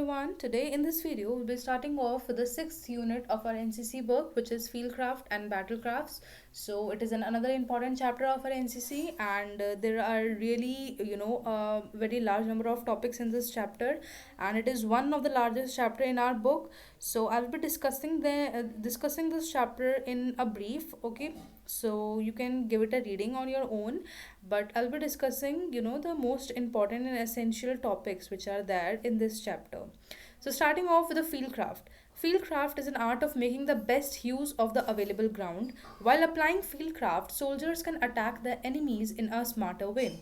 everyone. Today in this video, we'll be starting off with the sixth unit of our NCC book, which is Fieldcraft and Battlecrafts. So it is another important chapter of our NCC, and there are really, a very large number of topics in this chapter, and it is one of the largest chapter in our book. So I'll be discussing this chapter in a brief. Okay, so you can give it a reading on your own, but I'll be discussing, the most important and essential topics which are there in this chapter. So, starting off with the fieldcraft. Fieldcraft is an art of making the best use of the available ground. While applying fieldcraft, soldiers can attack the enemies in a smarter way.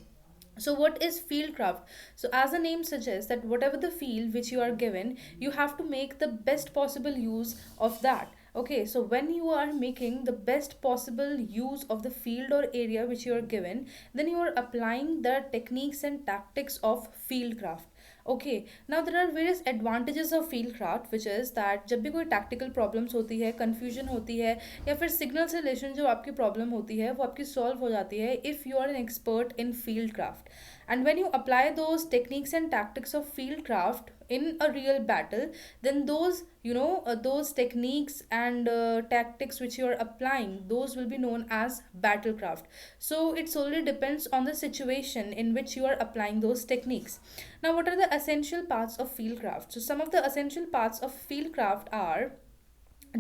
So what is fieldcraft? So as the name suggests, that whatever the field which you are given, you have to make the best possible use of that. Okay, so when you are making the best possible use of the field or area which you are given, then you are applying the techniques and tactics of fieldcraft. Okay, now there are various advantages of field craft which is that जब भी कोई tactical problems होती है, confusion होती है, या फिर signal से रिलेशन जो आपकी प्रॉब्लम होती है वो आपकी सॉल्व हो जाती है if you are an expert in field craft. And when you apply those techniques and tactics of field craft in a real battle, then those techniques and tactics which you are applying, those will be known as battlecraft. So it solely depends on the situation in which you are applying those techniques. Now, what are the essential parts of field craft? So some of the essential parts of field craft are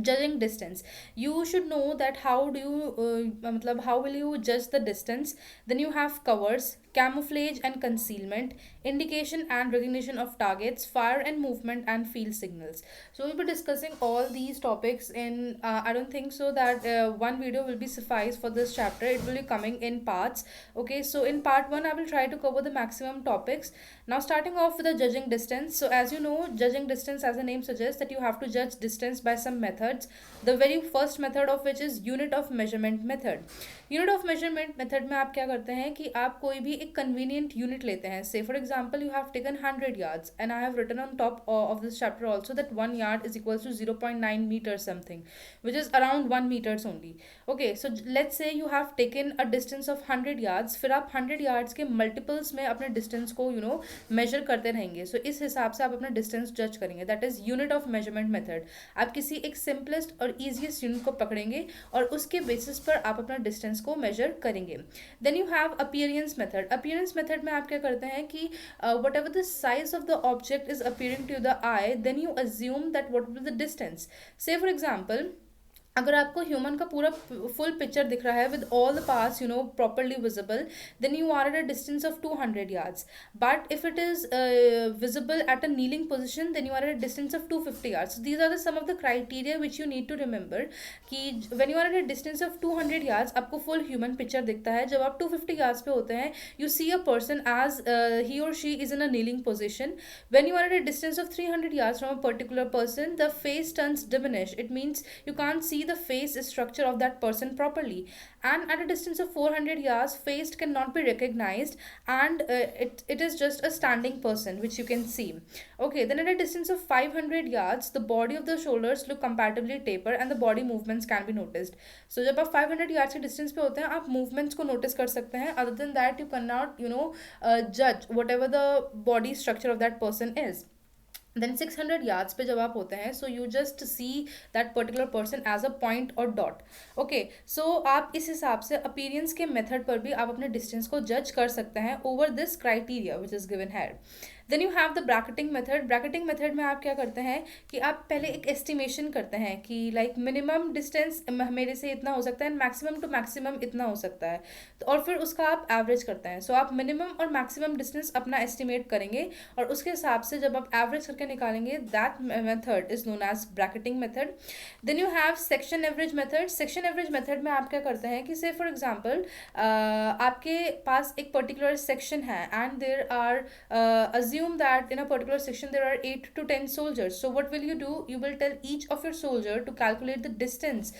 judging distance. You should know that how do you how will you judge the distance. Then you have covers, camouflage and concealment, indication and recognition of targets, fire and movement, and field signals. So we'll be discussing all these topics in I don't think so that one video will be suffice for this chapter. It will be coming in parts. Okay, so in part 1 I will try to cover the maximum topics. Now starting off with the judging distance. So as you know, judging distance, as the name suggests, that you have to judge distance by some methods. The very first method of which is unit of measurement method. Unit of measurement method में आप क्या करते हैं कि आप कोई भी एक कन्वीनियंट यूनिट लेते हैं. Say for example you have taken 100 yards and I have written on top of this chapter also that 1 yard is equals to 0.9 meters something, which is around 1 meters only. Okay, so let's say you have taken a distance of 100 yards. फिर आप 100 yards के multiples में अपने distance को measure करते रहेंगे. सो इस हिसाब से आप अपना डिस्टेंस जज करेंगे. That is unit of measurement method. आप किसी एक सिंपलेस्ट और ईजिएस्ट यूनिट को पकड़ेंगे और उसके बेसिस पर आप अपना डिस्टेंस को मेजर करेंगे. Then you have appearance method. Appearance method में आप क्या करते हैं कि whatever the size of the object is appearing to the eye, then you assume that what will the distance. Say for example, अगर आपको human का पूरा फुल पिक्चर दिख रहा है with all the parts properly visible, then you are at a distance of 200 yards. But if it is visible at a kneeling position, then you are at a distance of 250 yards. These are the some of the criteria which you need to remember कि when you are at a distance of 200 yards आपको full human picture दिखता है. जब आप 250 yards पे होते हैं, you see a person as he और she is in a kneeling position. When you are at a distance of 300 yards from a particular person, the face turns diminish. It means you can't see the face structure of that person properly, and at a distance of 400 yards face cannot be recognized, and it is just a standing person which you can see. Okay, then at a distance of 500 yards the body of the shoulders look comparatively taper and the body movements can be noticed. So जब आप 500 yards के distance पे होते हैं, आप movements को notice कर सकते हैं. Other than that you cannot judge whatever the body structure of that person is. Then 600 yards पे जब आप होते हैं, so you just see that particular person as a point और डॉट. ओके, सो आप इस हिसाब से अपीयरेंस के मेथड पर भी आप अपने डिस्टेंस को जज कर सकते हैं over this criteria which is given here. Then you have the bracketing method. Bracketing method में आप क्या करते हैं कि आप पहले एक एस्टिमेशन करते हैं कि लाइक मिनिमम डिस्टेंस मेरे से इतना हो सकता है एंड मैक्सिमम टू मैक्सिमम इतना हो सकता है, तो और फिर उसका आप एवरेज करते हैं. सो आप मिनिमम और मैक्सिमम डिस्टेंस अपना एस्टिमेट करेंगे और उसके हिसाब से जब आप एवरेज करके निकालेंगे, that method is known as bracketing method. Then you have section average method. Section average method में आप क्या करते हैं कि से फॉर एग्जाम्पल आपके पास एक पर्टिकुलर सेक्शन है and there are assume that in a particular section there are 8 to 10 soldiers. So what will you do? You will tell each of your soldier to calculate the distance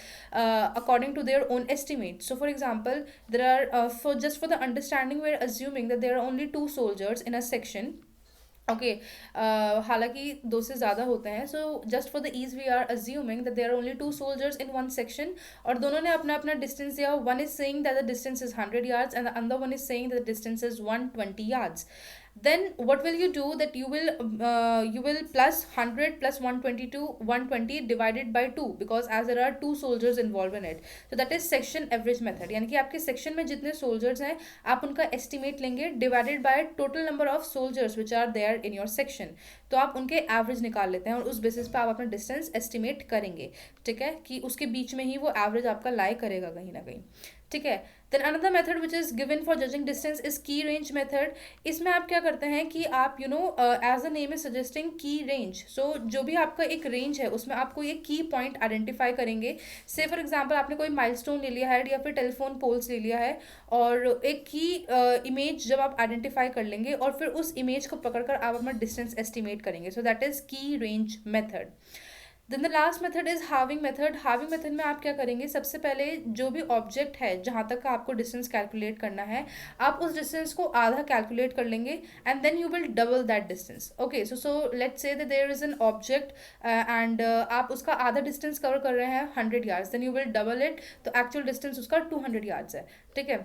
according to their own estimate. So for example, there are for the understanding, we're assuming that there are only 2 soldiers in a section. Okay, हालांकि 2 से ज़्यादा होते हैं. So just for the ease we are assuming that there are only 2 soldiers in one section, और दोनों ने अपना अपना डिस्टेंस दिया. One is saying that the distance is 100 yards and the other one is saying that the distance is 120 yards. Then what will you do, that you will plus 100 plus 122 120 divided by 2, because as there are two soldiers involved in it. So that is section average method, यानी कि आपके section में जितने soldiers हैं आप उनका estimate लेंगे divided by total number of soldiers which are there in your section. तो आप उनके एवरेज निकाल लेते हैं और उस बेसिस पे आप अपना डिस्टेंस एस्टिमेट करेंगे। ठीक है, कि उसके बीच में ही वो एवरेज आपका लाई करेगा कहीं ना कहीं। ठीक है, then another method which is given for judging distance is key range method. इसमें आप क्या करते हैं कि आप as a name is suggesting key range. So जो भी आपका एक रेंज है उसमें आपको ये की पॉइंट आइडेंटिफाई करेंगे। से फॉर एग्जाम्पल आपने कोई माइलस्टोन ले लिया है या फिर टेलीफोन पोल्स ले लिया है, और एक की इमेज जब आप आइडेंटिफाई कर लेंगे और फिर उस इमेज को पकड़कर आप अपना डिस्टेंस एस्टिमेट करेंगे। So that is key range method. Then the last method is halving method. Halving method में आप क्या करेंगे, सबसे पहले जो भी ऑब्जेक्ट है जहाँ तक का आपको डिस्टेंस कैलकुलेट करना है, आप उस डिस्टेंस को आधा कैलकुलेट कर लेंगे and then you will double that distance. Okay, so let's say that there is an object and आप उसका आधा डिस्टेंस कवर कर रहे हैं 100 yards, then you will double it, तो एक्चुअल डिस्टेंस उसका 200 yards है। ठीक है,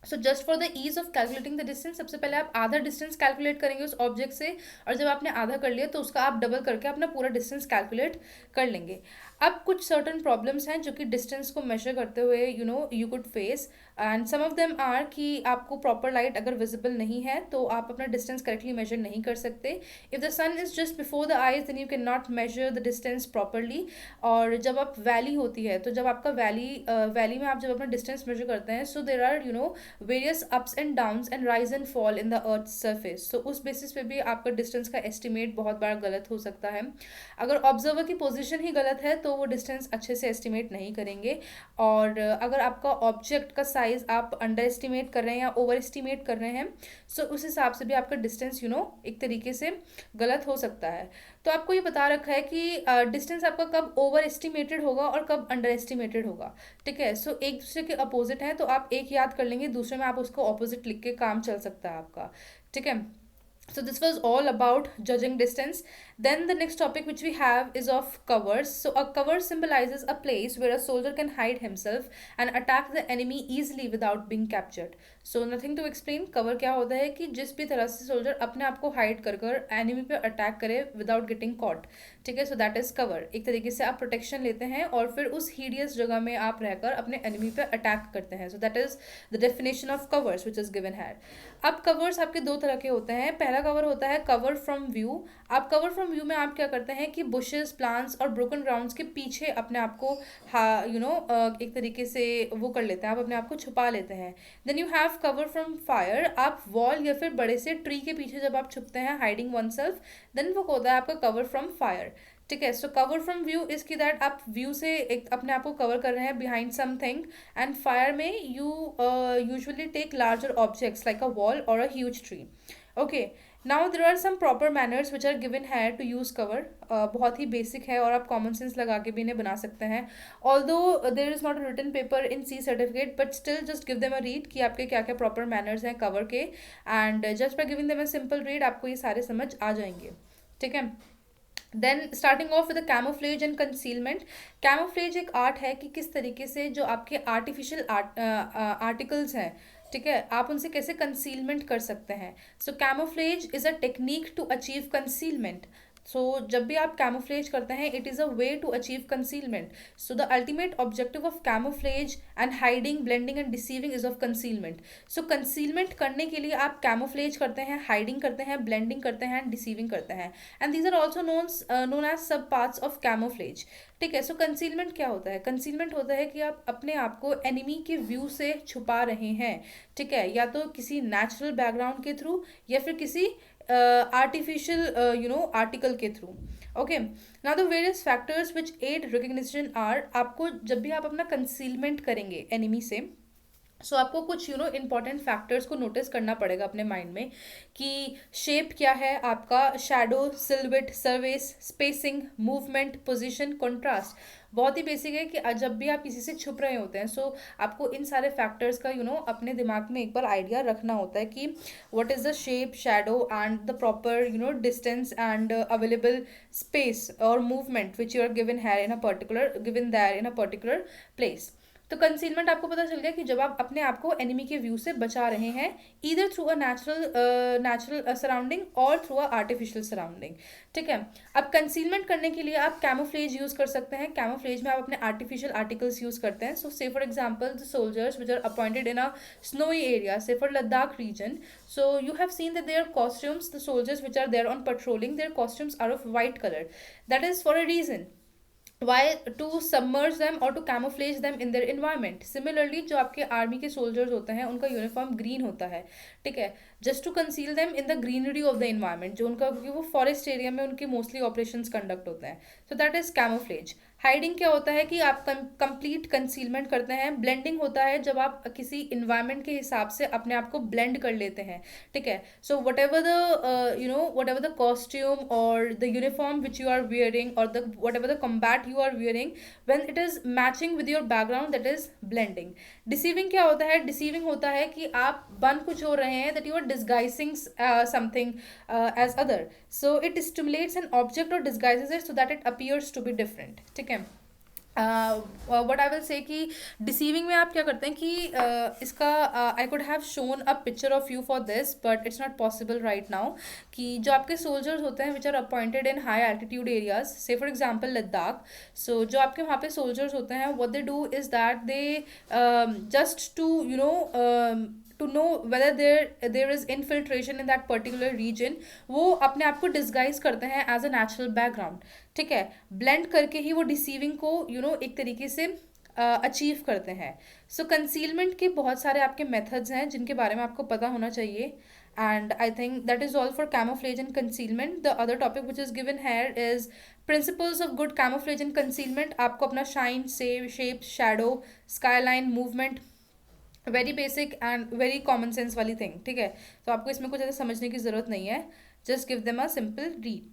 so just for the ease of calculating the distance सबसे पहले आप आधा डिस्टेंस कैलकुलेट करेंगे उस ऑब्जेक्ट से, और जब आपने आधा कर लिया तो उसका आप डबल करके अपना पूरा डिस्टेंस कैलकुलेट कर लेंगे। अब कुछ सर्टन प्रॉब्लम्स हैं जो कि डिस्टेंस को मेजर करते हुए you could face, and some of them are कि आपको प्रॉपर लाइट अगर विजिबल नहीं है तो आप अपना डिस्टेंस करेक्टली मेजर नहीं कर सकते। If the sun is just before the eyes then you can not measure the distance properly. और जब आप वैली होती है, तो जब आपका वैली में आप जब अपना डिस्टेंस मेजर करते हैं, so there are various ups and downs and rise and fall in the earth surface. तो उस बेसिस पे भी आपका डिस्टेंस का एस्टिमेट बहुत बार गलत हो सकता है। अगर ऑब्जर्वर की पोजीशन ही गलत है तो वो डिस्टेंस अच्छे से एस्टिमेट नहीं करेंगे। और अगर आपका ऑब्जेक्ट का साइज आप अंडर एस्टिमेट कर रहे हैं या ओवर एस्टिमेट कर रहे हैं, सो उस हिसाब से भी आपका डिस्टेंस एक तरीके से गलत हो सकता है। तो आपको ये बता रखा है कि डिस्टेंस आपका कब ओवर एस्टिमेटेड होगा और कब अंडर एस्टिमेटेड होगा। ठीक है, सो एक दूसरे के अपोजिट हैं तो आप एक याद कर लेंगे, दूसरे में आप उसको ऑपोजिट लिख के काम चल सकता है आपका। ठीक है, so this was all about judging distance. Then the next topic which we have is of covers. So a cover symbolizes a place where a soldier can hide himself and attack the enemy easily without being captured. So nothing to explain, cover क्या होता है कि जिस भी तरह से soldier अपने आप को हाइड कर कर एनिमी पे अटैक करे विदाउट गेटिंग कॉट। ठीक है, सो दैट इज कवर। एक तरीके से आप प्रोटेक्शन लेते हैं और फिर उस हीडियस जगह में आप रहकर अपने एनिमी पे अटैक करते हैं। So that is the definition of covers which is given है। अब कवर्स आपके दो तरह के होते हैं। पहला कवर होता है कवर फ्रॉम व्यू। आप कवर फ्रॉम व्यू में आप क्या करते हैं कि बुशेस, प्लांट्स और ब्रोकन ग्राउंड्स के पीछे अपने आप को एक तरीके से वो कर लेते हैं, आप अपने आप को छुपा लेते हैं। Then you have cover from fire. आप वॉल या फिर बड़े से ट्री के पीछे जब आप छुपते हैं हाइडिंग वन सेल्फ, देन वो होता है आपका कवर फ्रॉम फायर। ठीक है, so cover from view is की दैट आप व्यू से एक अपने आप को कवर कर रहे हैं बिहाइंड समथिंग, एंड फायर में you usually take larger objects like a wall और a huge tree. Okay, now there are some proper manners which are given है टू यूज़ कवर। बहुत ही बेसिक है और आप कॉमन सेंस लगा के भी इन्हें बना सकते हैं। Although there is not a written paper in C certificate, but still just give them a read कि आपके क्या क्या प्रॉपर मैनर्स हैं कवर के, and just by giving them a simple read आपको ये सारे समझ आ जाएंगे। ठीक है, then starting off with camouflage and concealment. Camouflage एक आर्ट है कि किस तरीके से जो आपके आर्टिफिशियल आर्टिकल्स हैं, ठीक है, आप उनसे कैसे कंसीलमेंट कर सकते हैं। So camouflage is a technique to achieve concealment. So जब भी आप कैमोफ्लेज करते हैं it is a way to achieve concealment. So the ultimate objective of camouflage and hiding, blending and deceiving is of concealment. So concealment करने के लिए आप camouflage करते हैं, हाइडिंग करते हैं, ब्लेंडिंग करते हैं एंड डिसीविंग करते हैं, and these are also known as sub parts of camouflage. ठीक है, सो कंसीलमेंट क्या होता है? कंसीलमेंट होता है कि आप अपने आप को एनिमी के व्यू से छुपा रहे हैं। ठीक है, या तो किसी नेचुरल बैकग्राउंड के थ्रू या फिर किसी आर्टिफिशियल आर्टिकल के through. Okay, now the various factors which aid recognition are, आपको जब भी आप अपना कंसीलमेंट करेंगे एनिमी से, सो आपको कुछ इंपॉर्टेंट फैक्टर्स को नोटिस करना पड़ेगा अपने माइंड में कि शेप क्या है आपका, shadow, silhouette, surface, spacing, movement, position, contrast. बहुत ही बेसिक है कि जब भी आप किसी से छुप रहे होते हैं, सो आपको इन सारे फैक्टर्स का अपने दिमाग में एक बार आइडिया रखना होता है कि what is the shape, shadow and the proper distance and available space और movement which you are given there in a particular place. तो कंसीलमेंट आपको पता चल गया कि जब आप अपने आप को एनिमी के व्यू से बचा रहे हैं, either through a natural surrounding और थ्रू अ आर्टिफिशियल सराउंडिंग। ठीक है। अब कंसीलमेंट करने के लिए आप कैमोफ्लेज यूज कर सकते हैं। कैमोफ्लेज में आप अपने आर्टिफिशियल आर्टिकल्स यूज करते हैं। So say for example the soldiers which are appointed in a snowy area, say for Ladakh region, so you have seen that their costumes, the soldiers which are there on patrolling, their costumes are of white color. That is for a reason. Why? To submerge them or to camouflage them in their environment. Similarly, जो आपके army के soldiers होते हैं उनका uniform green होता है। ठीक है। Just to conceal them in the greenery of the environment, जो उनका, क्योंकि वो फॉरेस्ट एरिया में उनके मोस्टली ऑपरेशंस कंडक्ट होते हैं। So that is camouflage. Hiding क्या होता है कि आप कंप्लीट कंसीलमेंट करते हैं। ब्लेंडिंग होता है जब आप किसी इन्वायरमेंट के हिसाब से अपने आप को ब्लेंड कर लेते हैं। ठीक है। So whatever the whatever the costume और the uniform which you are wearing और the whatever the combat you are wearing, when it is matching with your background, that is blending. Deceiving क्या होता है? Deceiving होता है कि आप बन कुछ हो रहे हैं, that you are disguising something as other, so it stimulates an object or disguises it so that it appears to be different. ठीक है। वट आई विल से कि डिसीविंग में आप क्या करते हैं कि इसका I could have shown a picture of you for this but it's not possible right now. कि जो आपके सोल्जर्स होते हैं which are appointed in high altitude areas, say for example Ladakh, so जो आपके वहाँ पे सोल्जर्स होते हैं, what they do is that they just to to know whether there is infiltration in that particular region, वो अपने आप को डिस्गाइज करते हैं एज अ नेचुरल बैकग्राउंड। ठीक है। ब्लेंड करके ही वो डिसीविंग को एक तरीके से अचीव करते हैं। सो कंसीलमेंट के बहुत सारे आपके मेथड्स हैं जिनके बारे में आपको पता होना चाहिए। And I think that is all for camouflage and concealment. The other topic which is given here is principles of good camouflage and concealment. आपको अपना shine, shape, shadow, skyline, movement, very basic and very common sense वाली thing. ठीक है। तो आपको इसमें कुछ ऐसा समझने की ज़रूरत नहीं है। Just give them a simple read.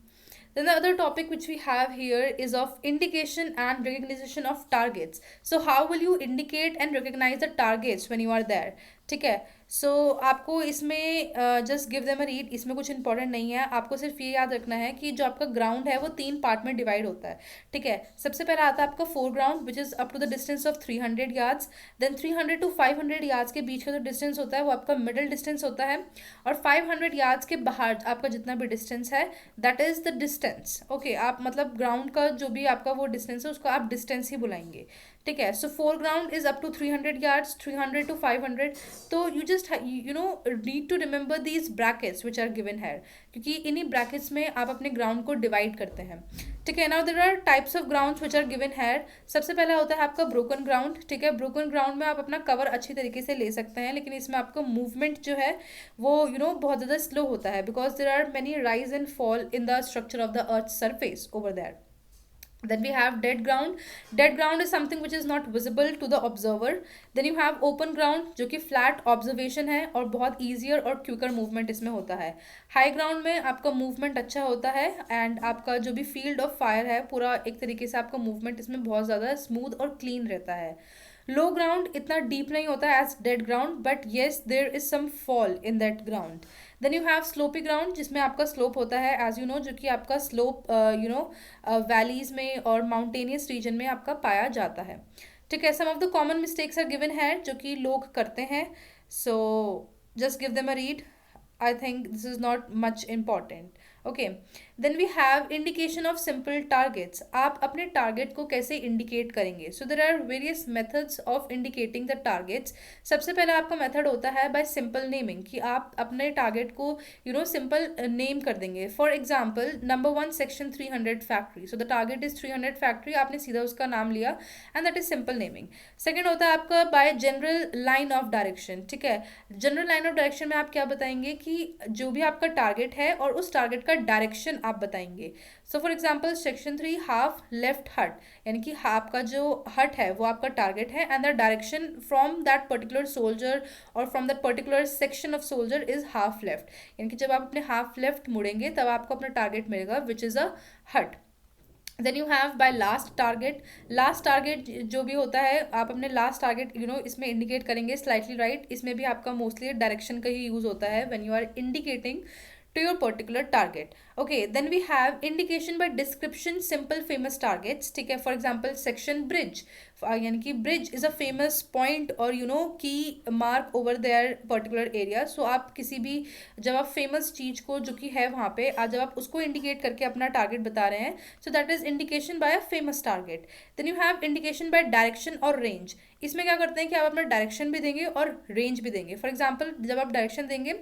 Then the other topic which we have here is of indication and recognition of targets. So how will you indicate and recognize the targets when you are there? ठीक है। सो आपको इसमें just give them a read, इसमें कुछ important नहीं है। आपको सिर्फ ये याद रखना है कि जो आपका ग्राउंड है वो 3 पार्ट में डिवाइड होता है। ठीक है। सबसे पहला आता है आपका foreground which is up to the distance of 300 yards. Then 300 to 500 yards के बीच का जो डिस्टेंस होता है वो आपका मिडिल डिस्टेंस होता है। और 500 यार्ड्स के बाहर आपका जितना भी डिस्टेंस है that is the distance. Okay. आप मतलब ग्राउंड का जो भी आपका वो डिस्टेंस है उसको आप डिस्टेंस ही बुलाएंगे। ठीक है। So foreground is up to 300 yards, 300 to 500। तो you just need to remember these brackets which are given here, क्योंकि इन्हीं ब्रैकेट्स में आप अपने ग्राउंड को डिवाइड करते हैं। ठीक है। Now there are types of grounds which are given here. सबसे पहला होता है आपका ब्रोकन ग्राउंड। ठीक है। ब्रोकन ग्राउंड में आप अपना कवर अच्छी तरीके से ले सकते हैं, लेकिन इसमें आपका मूवमेंट जो है वो बहुत ज़्यादा स्लो होता है, because there are many rise and fall in the structure of the earth surface over that. Then we have dead ground. Dead ground is something which is not visible to the observer. Then you have open ground जो कि flat observation है और बहुत easier और quicker movement इसमें होता है। High ground में आपका movement अच्छा होता है and आपका जो भी field of fire है पूरा एक तरीके से आपका movement इसमें बहुत ज़्यादा smooth और clean रहता है। लो ग्राउंड इतना डीप नहीं होता है as dead ground, but yes there is some fall in that ground. Then you have slopy ground जिसमें आपका स्लोप होता है एज यू नो, जो कि आपका स्लोप वैलीज में और माउंटेनियस रीजन में आपका पाया जाता है। ठीक है। Some of the common mistakes are given है जो कि लोग करते हैं। So just give them a read. I think this is not much important. Okay. Then we have indication of simple targets. आप अपने टारगेट को कैसे इंडिकेट करेंगे? So there are various methods of indicating the targets. सबसे पहला आपका method होता है by simple naming, कि आप अपने टारगेट को सिंपल नेम कर देंगे। For example number 1 section 300 factory. So the target is 300 factory, आपने सीधा उसका नाम लिया and that is simple naming. Second होता है आपका bye general line of direction. ठीक है। जनरल लाइन ऑफ डायरेक्शन में आप क्या बताएंगे कि जो भी आपका टारगेट है और उस टारगेट का डायरेक्शन आप बताएंगे। So for example section 3 half left हट, यानी कि आपका जो हट है वो आपका टारगेट है and the direction from that particular soldier और from that particular section of soldier is half left, यानी कि जब आप अपने हाफ लेफ्ट मुड़ेंगे तब आपको अपना टारगेट मिलेगा विच is a hut. Then you have by last target. Last target जो भी होता है आप अपने लास्ट टारगेट इसमें इंडिकेट करेंगे स्लाइटली राइट। इसमें भी आपका मोस्टली डायरेक्शन का ही यूज़ होता है when you are indicating to your particular target. Okay, then we have indication by description, simple famous targets. ठीक है, for example section bridge, यानी कि bridge is a famous point or key mark over their particular area. So आप किसी भी, जब आप famous चीज को जो कि है वहाँ पे आज जब आप उसको indicate करके अपना target बता रहे हैं, so that is indication by a famous target. Then you have indication by direction और range. इसमें क्या करते हैं कि आप अपना डायरेक्शन भी देंगे और रेंज भी देंगे. फॉर एग्जाम्पल जब आप डायरेक्शन देंगे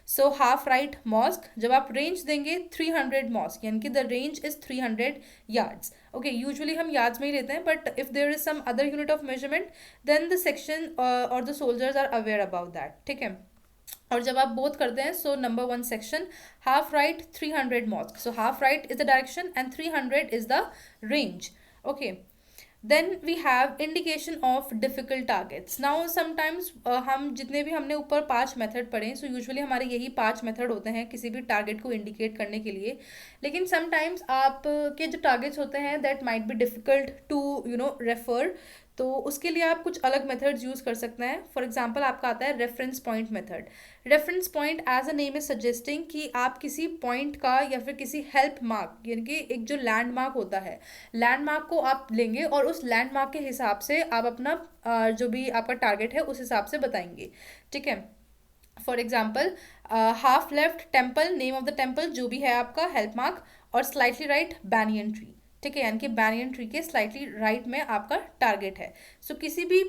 सो हाफ राइट मॉस्क, जब आप रेंज देंगे 300 मॉस्क, यानी कि the range is 300 yards. Okay, usually हम यार्ड्स में ही लेते हैं, but if there is some other unit of measurement then the section और the soldiers are aware about that. ठीक है, और जब आप बोथ करते हैं so number 1 section half right 300 मॉस्क, so half right is the direction and 300 is the range. Okay, then we have indication of difficult targets. Now sometimes हम जितने भी हमने ऊपर 5 मेथड पढ़े, सो यूजुअली हमारे यही 5 मेथड होते हैं किसी भी टारगेट को इंडिकेट करने के लिए. लेकिन समटाइम्स आप के जो टारगेट्स होते हैं that might be difficult to refer, तो उसके लिए आप कुछ अलग मेथड्स यूज़ कर सकते हैं. फॉर एग्जांपल आपका आता है reference point method. Reference point as a name is suggesting कि आप किसी पॉइंट का या फिर किसी हेल्प मार्क, यानी कि एक जो लैंडमार्क होता है, लैंडमार्क को आप लेंगे और उस लैंडमार्क के हिसाब से आप अपना जो भी आपका टारगेट है उस हिसाब से बताएंगे. ठीक है, for example half left temple, name of the temple जो भी है आपका हेल्प मार्क, और स्लाइटली राइट बैनियन ट्री. ठीक है, यानी कि बैनियन ट्री के स्लाइटली राइट में आपका टारगेट है. सो किसी भी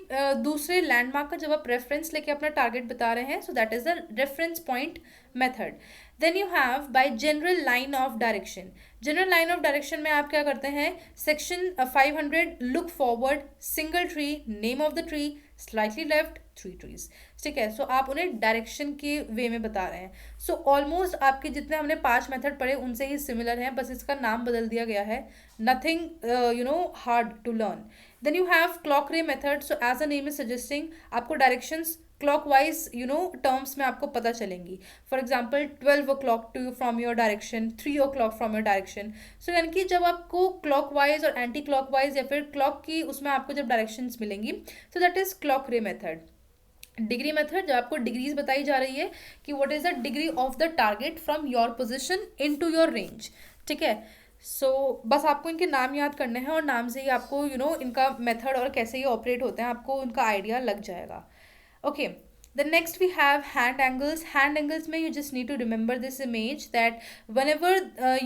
दूसरे लैंडमार्क का जब आप रेफरेंस लेके अपना टारगेट बता रहे हैं, so that is the reference point method. Then you have by general line of direction. General line of direction में आप क्या करते हैं, section 500 look forward, single tree, name of the tree, slightly left, 3 trees. ठीक है, सो आप उन्हें direction के वे में बता रहे हैं. सो ऑलमोस्ट आपके जितने हमने 5 मेथड पढ़े उनसे ही सिमिलर हैं, बस इसका नाम बदल दिया गया है. Nothing hard to learn. Then you have clock ray method. So as a name is suggesting आपको डायरेक्शंस क्लॉकवाइज टर्म्स में आपको पता चलेंगी. For example 12 o'clock to from your direction, 3 o'clock from your direction. So यानी कि जब आपको clockwise और एंटी क्लॉकवाइज या फिर क्लॉक की उसमें आपको जब डायरेक्शंस मिलेंगी, so that is clock ray method. Degree method, जब आपको डिग्रीज बताई जा रही है कि what is the degree of the target from your position in to your range. ठीक है, सो बस आपको इनके नाम याद करने हैं और नाम से ही आपको इनका मेथड और कैसे ये ऑपरेट होते हैं आपको उनका आइडिया लग जाएगा. Okay, then next we have hand angles. Hand angles में you just need to remember this image that whenever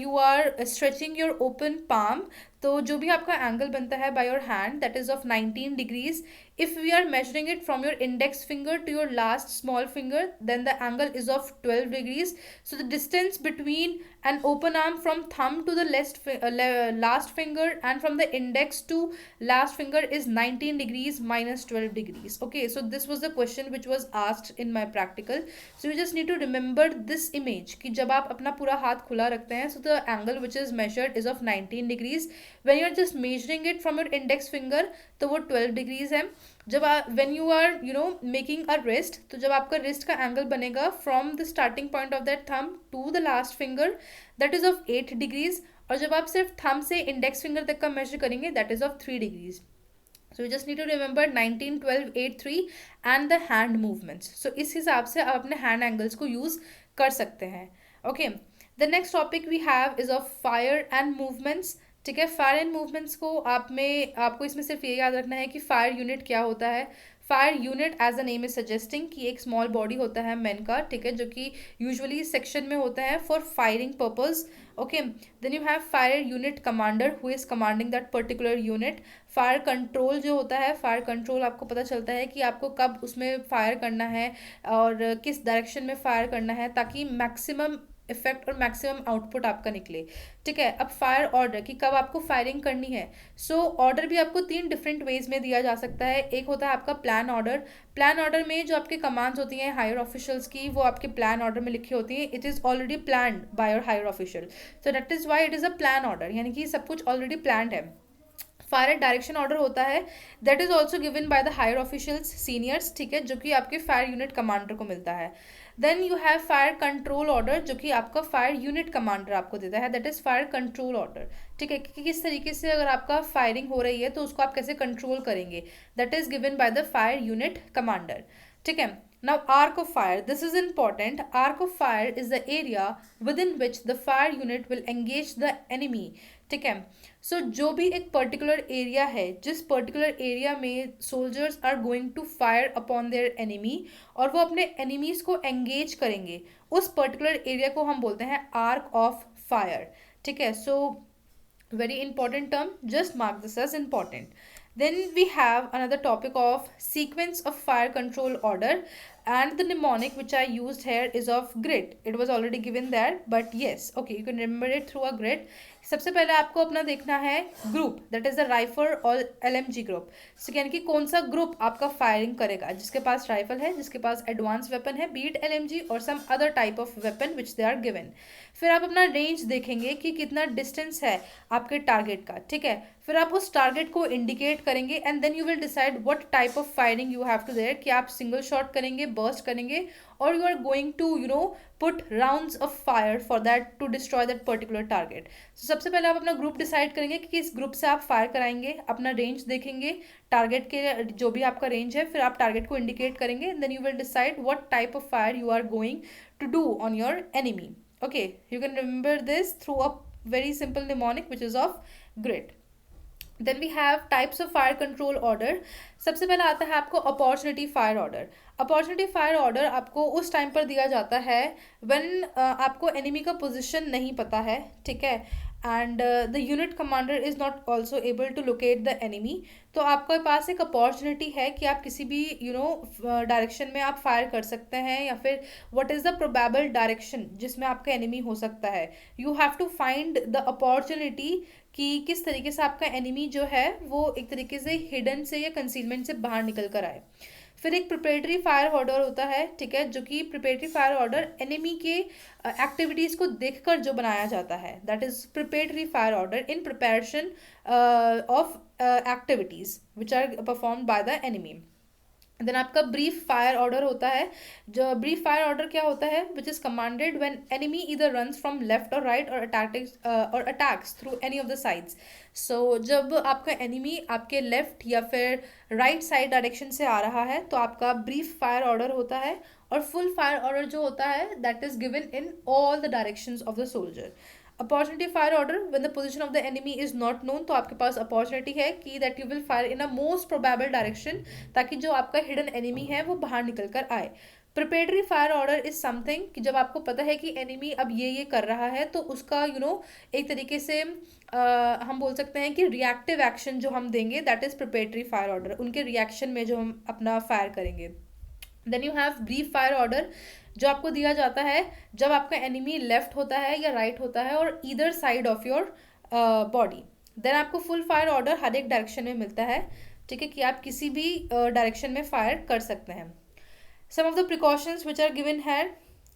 you are stretching your open palm, तो जो भी आपका एंगल बनता है by your hand that is of 19 degrees. If we are measuring it from your index finger to your last small finger, then the angle is of 12 degrees. So the distance between an open arm from thumb to the last finger and from the index to last finger is 19 degrees minus 12 degrees. Okay, so this was the question which was asked in my practical. So you just need to remember this image कि जब आप अपना पूरा हाथ खुला रखते हैं, so the angle which is measured is of 19 degrees. When you are just measuring it from your index finger, तो वो 12 degrees है. जब आप when you are making a wrist, तो जब आपका wrist का एंगल बनेगा from the starting point of that thumb to the last finger, that is of 8 degrees. और जब आप सिर्फ thumb से index finger तक का measure करेंगे, that is of 3 degrees. So you just need to remember 19, 12, 8, 3 and the hand movements. So इस हिसाब से आप अपने hand angles को use कर सकते हैं. Okay, the next topic we have is of fire and movements. ठीक है, फायर एंड मूवमेंट्स को आपको इसमें सिर्फ ये याद रखना है कि फायर यूनिट क्या होता है. Fire unit as a name is suggesting कि एक स्मॉल बॉडी होता है मैन का. ठीक है, जो कि यूजुअली सेक्शन में होता है for firing purpose. Okay, then you have fire unit commander who is commanding that particular unit. Fire control जो होता है, फायर कंट्रोल आपको पता चलता है कि आपको कब उसमें फायर करना है और किस डायरेक्शन में फायर करना है ताकि मैक्सिमम इफेक्ट और मैक्सिमम आउटपुट आपका निकले. ठीक है, अब फायर ऑर्डर कि कब आपको फायरिंग करनी है. सो ऑर्डर भी आपको 3 डिफरेंट वेज में दिया जा सकता है. एक होता है आपका प्लान ऑर्डर. प्लान ऑर्डर में जो आपके कमांड्स होती हैं हायर ऑफिशियल्स की, वो आपके प्लान ऑर्डर में लिखी होती हैं. It is already planned by your higher official, so that is why it is a plan order, यानी कि सब कुछ ऑलरेडी प्लान्ड है. फायर डायरेक्शन ऑर्डर होता है that is also given by the higher officials seniors. ठीक है, जो कि आपके फायर यूनिट कमांडर को मिलता है. Then you have fire control order जो कि आपका फायर यूनिट कमांडर आपको देता है. That is fire control order. ठीक है, कि किस तरीके से अगर आपका फायरिंग हो रही है तो उसको आप कैसे कंट्रोल करेंगे, that is given by the fire unit commander. ठीक है, Now, arc of fire. This is important. Arc of fire is the area within which the fire unit will engage the enemy. ठीक है. So जो भी एक particular area है, जिस particular area में soldiers are going to fire upon their enemy और वो अपने enemies को engage करेंगे, उस particular area को हम बोलते हैं arc of fire. ठीक है. So very important term, just mark this as important. Then we have another topic of sequence of fire control order, and the mnemonic which I used here is of grid. It was already given there, but yes, okay, you can remember it through a grid. सबसे पहले आपको अपना देखना है group, that is the rifle और LMG group. सो यानी कि कौन सा ग्रुप आपका फायरिंग करेगा, जिसके पास राइफल है, जिसके पास एडवांस वेपन है, बीट LMG और some other type of weapon which they are given. फिर आप अपना रेंज देखेंगे कि कितना डिस्टेंस है आपके टारगेट का. ठीक है. फिर आप उस टारगेट को इंडिकेट करेंगे and then you will decide what type of firing you have to there, कि आप सिंगल शॉट करेंगे, बर्स्ट करेंगे, और you are going to put rounds of fire for that to destroy that particular target. So सबसे पहले आप अपना group decide करेंगे कि किस ग्रुप से आप फायर कराएंगे, अपना रेंज देखेंगे, टारगेट के जो भी आपका रेंज है, फिर आप टारगेट को इंडिकेट करेंगे and then you will decide what type of fire you are going to do on your enemy. Okay, you can remember this through a very simple mnemonic which is of grid. Then we have types of fire control order. सबसे पहले आता है आपको opportunity fire order. Opportunity fire order आपको उस time पर दिया जाता है व्हेन आपको एनिमी का पोजीशन नहीं पता है. ठीक है. And the unit commander is not also able to locate the enemy. तो आपके पास एक अपॉर्चुनिटी है कि आप किसी भी डायरेक्शन में आप फायर कर सकते हैं, या फिर what is the probable direction जिसमें आपका एनिमी हो सकता है. You have to find the opportunity कि किस तरीके से आपका एनिमी जो है वो एक तरीके से हिडन से या कंसीलमेंट से बाहर निकल कर आए. फिर एक प्रिपरेटरी फायर ऑर्डर होता है. ठीक है. जो कि प्रिपरेटरी फायर ऑर्डर एनिमी के एक्टिविटीज़ को देखकर जो बनाया जाता है, that is preparatory fire order in preparation of activities which are performed by the enemy. Then आपका ब्रीफ फायर ऑर्डर होता है. जो ब्रीफ फायर ऑर्डर क्या होता है, which is commanded when enemy either runs from left और right और attacks through any of the sides. So जब आपका एनिमी आपके लेफ्ट या फिर राइट साइड डायरेक्शन से आ रहा है तो आपका ब्रीफ फायर ऑर्डर होता है. और फुल फायर ऑर्डर जो होता है that is given in all the directions of the soldier. Opportunity fire order when the position of the enemy is not known, तो आपके पास अपॉर्चुनिटी है कि that you will fire in a most probable direction, ताकि जो आपका hidden enemy है वो बाहर निकल कर आए. Preparatory fire order is something कि जब आपको पता है कि एनिमी अब ये कर रहा है तो उसका एक तरीके से हम बोल सकते हैं कि रिएक्टिव एक्शन जो हम देंगे that is preparatory fire order, उनके रिएक्शन में जो हम अपना फायर करेंगे. Then you have brief fire order जो आपको दिया जाता है जब आपका एनिमी लेफ्ट होता है या राइट होता है और either side of your body. Then आपको फुल फायर ऑर्डर हर एक डायरेक्शन में मिलता है. ठीक है. कि आप किसी भी डायरेक्शन में फायर कर सकते हैं. Some of the precautions which are given here,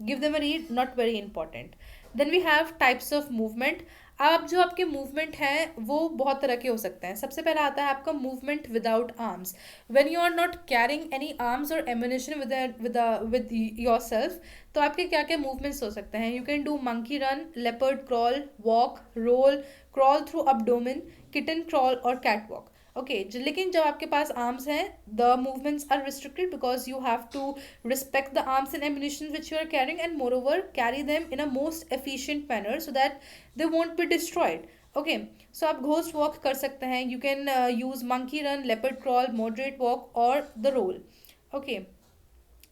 give them a read, not very important. Then we have types of movement. अब जो आपके मूवमेंट हैं वो बहुत तरह के हो सकते हैं. सबसे पहला आता है आपका movement without arms. When you are not carrying any arms और एम्युनिशन विद योर सेल्फ, तो आपके क्या क्या मूवमेंट्स हो सकते हैं. You can do monkey run, leopard crawl, walk, roll, crawl through abdomen, kitten crawl और कैट वॉक. ओके. लेकिन जब आपके पास आर्म्स हैं the movements are restricted because you have to respect the arms and ammunition which you are carrying and more over carry them in a most efficient manner so that they won't be destroyed. Okay. So आप ghost walk कर सकते हैं. You can use monkey run, leopard crawl, moderate walk और the roll. Okay.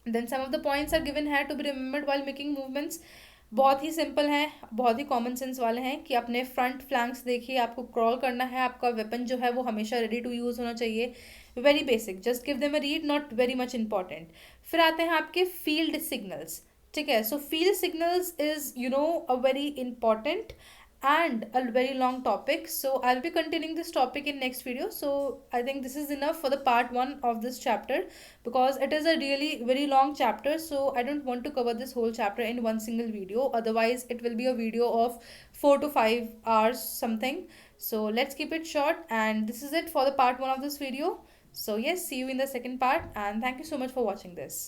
Then some of the points are given है to be remembered while making movements. बहुत ही simple हैं, बहुत ही कॉमन सेंस वाले हैं कि अपने फ्रंट फ्लैंक्स देखिए, आपको क्रॉल करना है, आपका वेपन जो है वो हमेशा रेडी टू यूज़ होना चाहिए. Very basic, just give them a read, not very much important. फिर आते हैं आपके फील्ड सिग्नल्स. ठीक है. सो field signals is a very important and a very long topic, so I'll be continuing this topic in next video. So I think this is enough for the part 1 of this chapter because it is a really very long chapter, so I don't want to cover this whole chapter in one single video, otherwise it will be a video of 4 to 5 hours something. So let's keep it short, and this is it for the part 1 of this video. So yes, see you in the second part, and thank you so much for watching this.